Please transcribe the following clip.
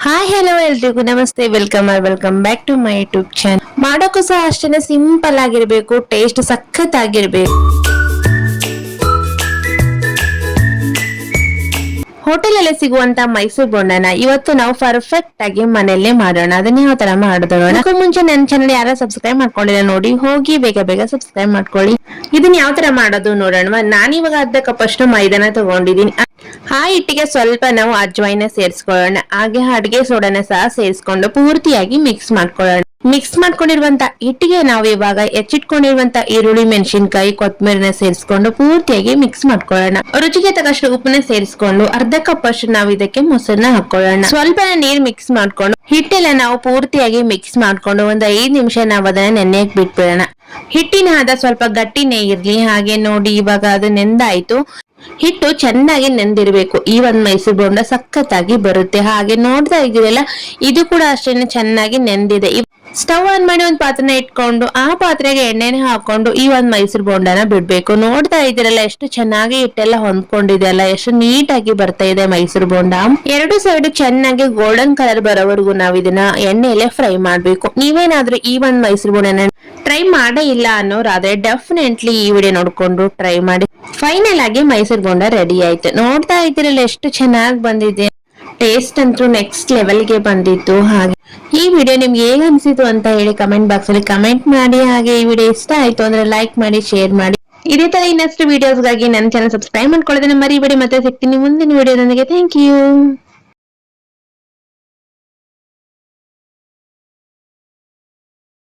Hi hello ಎಲ್ರಿಗೂ ನಮಸ್ತೆ, welcome back to my YouTube channel. ಮಾಡೋಕ್ಕೂ ಸಹ ಅಷ್ಟೇ ಸಿಂಪಲ್ ಆಗಿರ್ಬೇಕು, ಟೇಸ್ಟ್ ಸಖತ್ ಆಗಿರ್ಬೇಕು. ಹೋಟೆಲ್ ಅಲ್ಲಿ ಸಿಗುವಂತ ಮೈಸೂರು ಬೋಂಡನ ಇವತ್ತು ನಾವು ಪರ್ಫೆಕ್ಟ್ ಆಗಿ ಮನೆಯಲ್ಲೇ ಮಾಡೋಣ. ಅದನ್ನ ಯಾವ ತರ ಮಾಡೋಣ ಅದಕ್ಕೂ ಮುಂಚೆ ನನ್ನ ಚಾನಲ್ ಯಾರು ಸಬ್ಸ್ಕ್ರೈಬ್ ಮಾಡ್ಕೊಂಡಿಲ್ಲ ನೋಡಿ, ಹೋಗಿ ಬೇಗ ಸಬ್ಸ್ಕ್ರೈಬ್ ಮಾಡ್ಕೊಳ್ಳಿ. ಇದನ್ನ ಯಾವ ತರ ಮಾಡೋದು ನೋಡೋಣ. ನಾನಿವಾಗ ಅರ್ಧ ಕಪ್ ಅಷ್ಟು ಮೈದಾನ ತಗೊಂಡಿದ್ದೀನಿ. ಆ ಹಿಟ್ಟಿಗೆ ಸ್ವಲ್ಪ ನಾವು ಅಜ್ವೈನ ಸೇರಿಸ್ಕೊಳ್ಳೋಣ. ಹಾಗೆ ಅಡಿಗೆ ಸೋಡಾನ ಸಹ ಸೇರಿಸ್ಕೊಂಡು ಪೂರ್ತಿಯಾಗಿ ಮಿಕ್ಸ್ ಮಾಡ್ಕೊಳ್ಳೋಣ. ಮಿಕ್ಸ್ ಮಾಡ್ಕೊಂಡಿರುವಂತ ಹಿಟ್ಟಿಗೆ ನಾವು ಇವಾಗ ಹೆಚ್ಚಿಟ್ಕೊಂಡಿರುವಂತ ಈರುಳ್ಳಿ, ಮೆಣಸಿನಕಾಯಿ, ಕೊತ್ತಂಬರಿನ ಸೇರಿಸ್ಕೊಂಡು ಪೂರ್ತಿಯಾಗಿ ಮಿಕ್ಸ್ ಮಾಡ್ಕೊಳ್ಳೋಣ. ರುಚಿಗೆ ತಕ್ಕಷ್ಟು ಉಪ್ಪನ್ನ ಸೇರಿಸ್ಕೊಂಡು ಅರ್ಧ ಕಪ್ ಅಷ್ಟು ನಾವು ಇದಕ್ಕೆ ಮೊಸರನ್ನ ಹಾಕೊಳ್ಳೋಣ. ಸ್ವಲ್ಪ ನೀರ್ ಮಿಕ್ಸ್ ಮಾಡ್ಕೊಂಡು ಹಿಟ್ಟೆಲ್ಲ ನಾವು ಪೂರ್ತಿಯಾಗಿ ಮಿಕ್ಸ್ ಮಾಡ್ಕೊಂಡು ಒಂದು 5 ನಿಮಿಷ ನಾವು ಅದನ್ನ ನೆನೆಯಕ್ ಬಿಟ್ಬಿಡೋಣ. ಹಿಟ್ಟಿನ ಹದ ಸ್ವಲ್ಪ ಗಟ್ಟಿನೇ ಇರ್ಲಿ. ಹಾಗೆ ನೋಡಿ ಇವಾಗ ಅದು ನೆಂದಾಯ್ತು. ಹಿಟ್ಟು ಚೆನ್ನಾಗಿ ನೆಂದಿರ್ಬೇಕು. ಈ ಒಂದ್ ಮೈಸೂರು ಬೋಂಡ ಸಖತ್ತಾಗಿ ಬರುತ್ತೆ. ಹಾಗೆ ನೋಡ್ತಾ ಇದ್ದೀರಲ್ಲ, ಇದು ಕೂಡ ಅಷ್ಟೇನೆ ಚೆನ್ನಾಗಿ ನೆಂದಿದೆ. ಸ್ಟವ್ ಆನ್ ಮಾಡಿ ಒಂದ್ ಪಾತ್ರೆನ ಇಟ್ಕೊಂಡು ಆ ಪಾತ್ರೆಗೆ ಎಣ್ಣೆನ ಹಾಕೊಂಡು ಈ ಒಂದ್ ಮೈಸೂರು ಬೋಂಡನ ಬಿಡ್ಬೇಕು. ನೋಡ್ತಾ ಇದ್ದೀರಲ್ಲ ಎಷ್ಟು ಚೆನ್ನಾಗಿ ಹಿಟ್ಟೆಲ್ಲ ಹೊಂದ್ಕೊಂಡಿದೆ ಅಲ್ಲ, ಎಷ್ಟು ನೀಟಾಗಿ ಬರ್ತಾ ಇದೆ ಮೈಸೂರು ಬೋಂಡ. ಎರಡು ಸೈಡ್ ಚೆನ್ನಾಗಿ ಗೋಲ್ಡನ್ ಕಲರ್ ಬರೋವರೆಗೂ ನಾವು ಇದನ್ನ ಎಣ್ಣೆಯಲ್ಲೇ ಫ್ರೈ ಮಾಡ್ಬೇಕು. ನೀವೇನಾದ್ರೂ ಈ ಒಂದ್ ಮೈಸೂರು ಬೋಂಡನ ಟ್ರೈ ಮಾಡೇ ಇಲ್ಲ ಅನ್ನೋರಾದ್ರೆ ಡೆಫಿನೆಟ್ಲಿ ಈ ವಿಡಿಯೋ ನೋಡ್ಕೊಂಡು ಟ್ರೈ ಮಾಡಿ. ಫೈನಲ್ ಆಗಿ ಮೈಸೂರು ಬೋಂಡ ರೆಡಿ ಆಯ್ತು. ನೋಡ್ತಾ ಇದ್ದೀರಲ್ಲ ಎಷ್ಟು ಚೆನ್ನಾಗಿ ಬಂದಿದೆ. ಟೇಸ್ಟ್ ಅಂತೂ ನೆಕ್ಸ್ಟ್ ಲೆವೆಲ್ಗೆ ಬಂದಿತ್ತು. ಹಾಗೆ ಈ ವಿಡಿಯೋ ನಿಮ್ಗೆ ಹೇಗೆ ಅನ್ಸಿತು ಅಂತ ಹೇಳಿ ಕಮೆಂಟ್ ಬಾಕ್ಸ್ ಅಲ್ಲಿ ಕಮೆಂಟ್ ಮಾಡಿ. ಹಾಗೆ ಈ ವಿಡಿಯೋ ಇಷ್ಟ ಆಯ್ತು ಅಂದ್ರೆ ಲೈಕ್ ಮಾಡಿ, ಶೇರ್ ಮಾಡಿ. ಇದೇ ತರ ಇನ್ನಷ್ಟು ವಿಡಿಯೋಸ್ಗಾಗಿ ನನ್ನ ಚಾನಲ್ ಸಬ್ಸ್ಕ್ರೈಬ್ ಮಾಡ್ಕೊಳ್ಳೋದನ್ನ ಮರಿಬೇಡಿ. ಮತ್ತೆ ಸಿಗ್ತೀನಿ ಮುಂದಿನ ವಿಡಿಯೋದೊಂದಿಗೆ. Thank you.